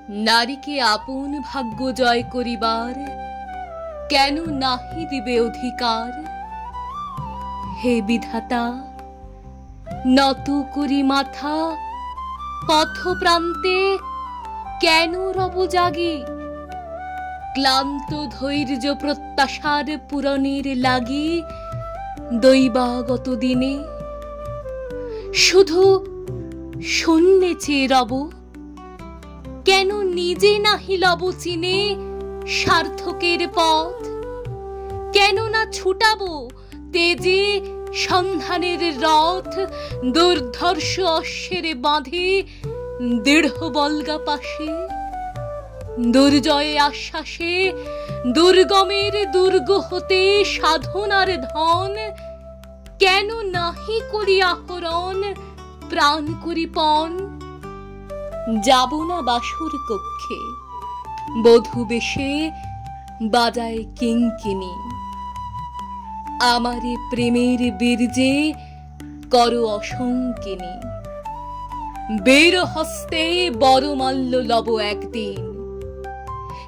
নারীকে আপন ভাগ্য জয় করিবার কেন নাহি দিবে অধিকার? হে বিধাতা, নত করি মাথা পথ প্রান্তে কেন রব জাগি? ক্লান্ত ধৈর্য প্রত্যাশার পূরণের লাগি দৈবাগত দিনে শুধু শূন্যে চেয়ে রব। কেন নিজে নাহি লব চিনে সার্থকের পথ? কেন না ছুটাবো তেজে সন্ধানের রথ? দুর্ধর্ষ অশ্বের বাঁধে দৃঢ় বল্গা পাশে, দুর্জয়ে আশ্বাসে দুর্গমের দুর্গ হতে সাধনার ধন কেন নাহি করি আহরণ প্রাণ করি পণ? যাব না বাসর কক্ষে, বধূ বেশে বাজায় কিঙ্কিনি, আমারে প্রেমের বীর্যে করো অসংকিনী। বের হস্তে বরমাল্য লব একদিন,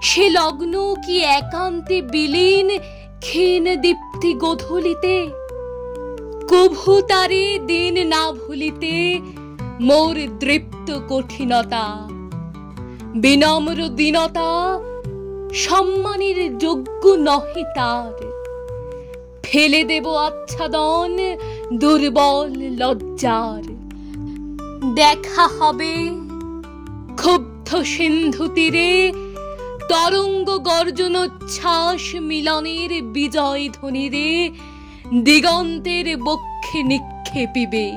সে লগ্ন কি একান্তে বিলীন ক্ষীণ দীপ্তি গোধূলিতে? কভু তারে দিন না ভুলিতে মোর দৃপ্ত কঠিনতা, বিনম্র দীনতা সম্মানের যোগ্য নহে তার। ফেলে দেব আচ্ছাদন দুর্বল লজ্জার, দেখা হবে ক্ষুব্ধ সিন্ধু তীরে তরঙ্গ গর্জনোচ্ছ্বাস মিলনের বিজয় ধ্বনিরে দিগন্তের বক্ষে নিক্ষেপিবে।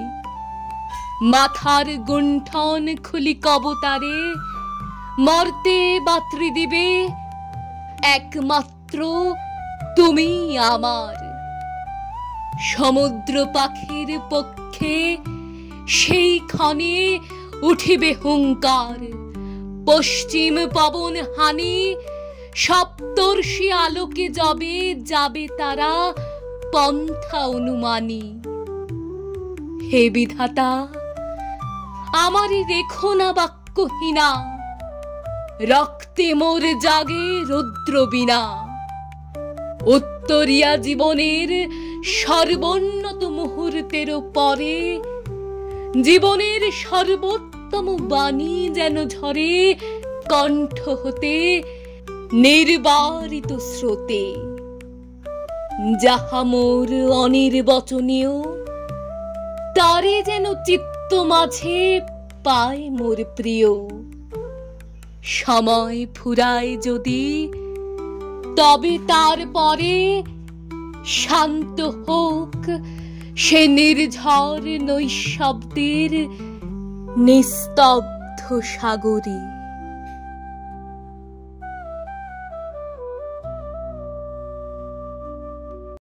মাথার গুণ্ঠন খুলি কবতারে মর্তে বাতরি দিবে, একমাত্র তুমি আমার। সমুদ্র পাখির পক্ষে সেই ক্ষণে উঠিবে হুঙ্কার, পশ্চিম পবন হানি সপ্তর্ষি আলোকে যবে যাবে তারা পন্থা অনুমানী। হে বিধাতা, আমারে রেখো না বাক্যহীনা, রক্তে মোর জাগে রুদ্র বীণা। উত্তরিয়া জীবনের সর্বোন্নত মুহূর্তের পরে জীবনের সর্বোত্তম বাণী যেন ঝরে কণ্ঠ হতে নির্বারিত স্রোতে। যাহা মোর অনির্বচনীয় তারে যেন চিত্ত মাঝে পায় মোর প্রিয়। সময় ফুরায় যদি তবে তারপরে শান্ত হোক সে নির্ঝর নৈশব্দের নিস্তব্ধ সাগরে।